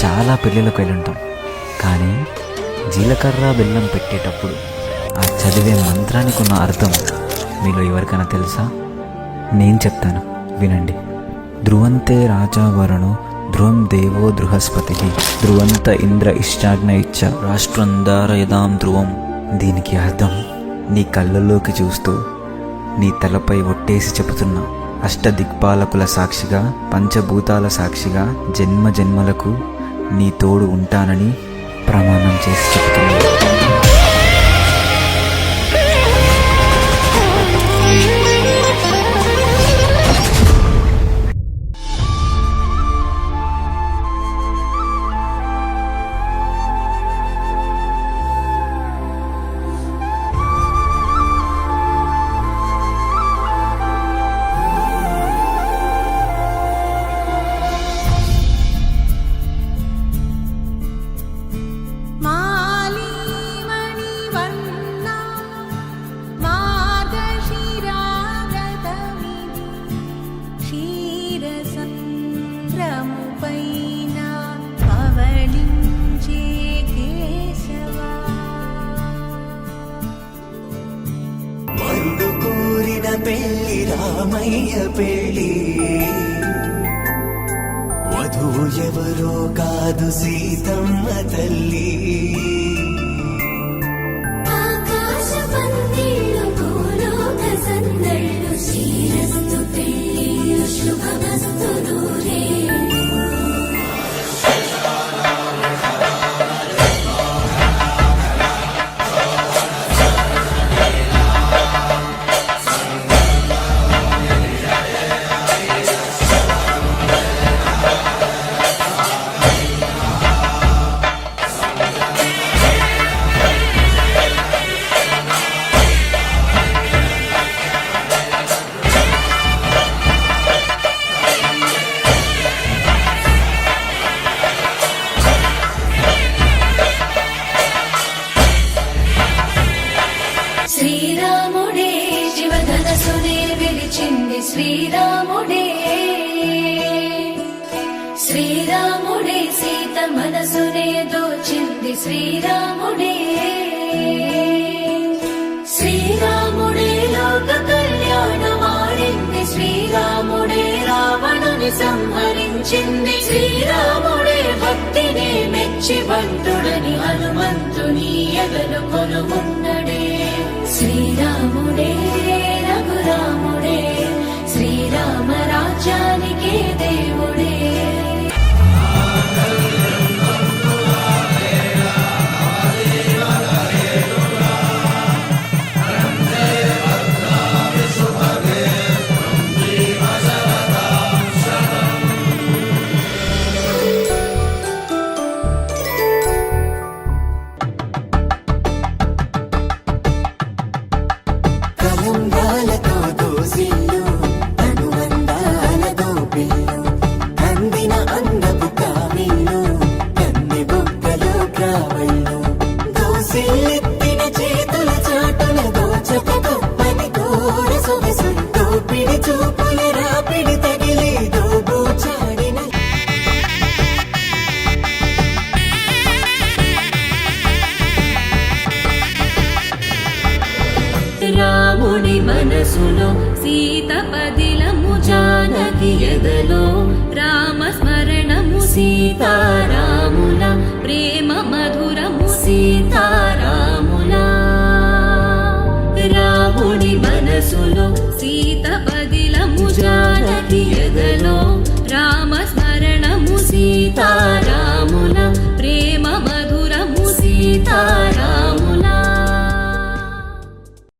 చాలా పెళ్ళిళ్ళకు వెళ్ళుంటాం, కానీ జీలకర్ర బెల్లం పెట్టేటప్పుడు ఆ చదివే మంత్రానికి ఉన్న అర్థం మీలో ఎవరికైనా తెలుసా? నేను చెప్తాను, వినండి. ధ్రువంతే రాజా వరుణో ధ్రువం దేవో బృహస్పతి ధ్రువంత ఇంద్ర ఇష్టాజ్ఞ ఇచ్చ రాష్ట్రంధారయదాం ధ్రువం. దీనికి అర్థం, నీ కళ్ళల్లోకి చూస్తూ నీ తలపై ఒట్టేసి చెబుతున్నా, అష్టదిక్పాలకుల సాక్షిగా పంచభూతాల సాక్షిగా జన్మ జన్మలకు నీ తోడు ఉంటానని ప్రమాణం చేసి చెప్తున్నా. పెళ్లి రామయ్య పెళ్లి, వధువు ఎవరో కాదు సీతమ్మ తల్లి. ఆకాశ పందిళ్ళు భూలోక సందళ్ళు, శ్రీరస్తు పెళ్లి శుభమస్తు నూరే. శ్రీరాముడే శివధనసునే విరిచింది, శ్రీరాముడే శ్రీరాముడే సీత మనసునే దోచింది, శ్రీరాముడే శ్రీరాముడే లోక కళ్యాణమాడింది, శ్రీరాముడే రావణుని సంహరించింది, శ్రీరాముడే భక్తిని మెచ్చి భక్తుడని హనుమంతుని ఎగలు కొలుమున్నడే. శ్రీరాముడే రఘురాముడే శ్రీరామ రాజ్యానికే దేవుడే. రాముడి మనసులో సీత పదిలము, జానకి ఎదలో రామ స్మరణము, సీతారాముల ప్రేమ మధురము, సీతారాముల. రాముడి మనసులో సీత పదిలము, జానకి ఎదలో రామ స్మరణము, సీతారాముల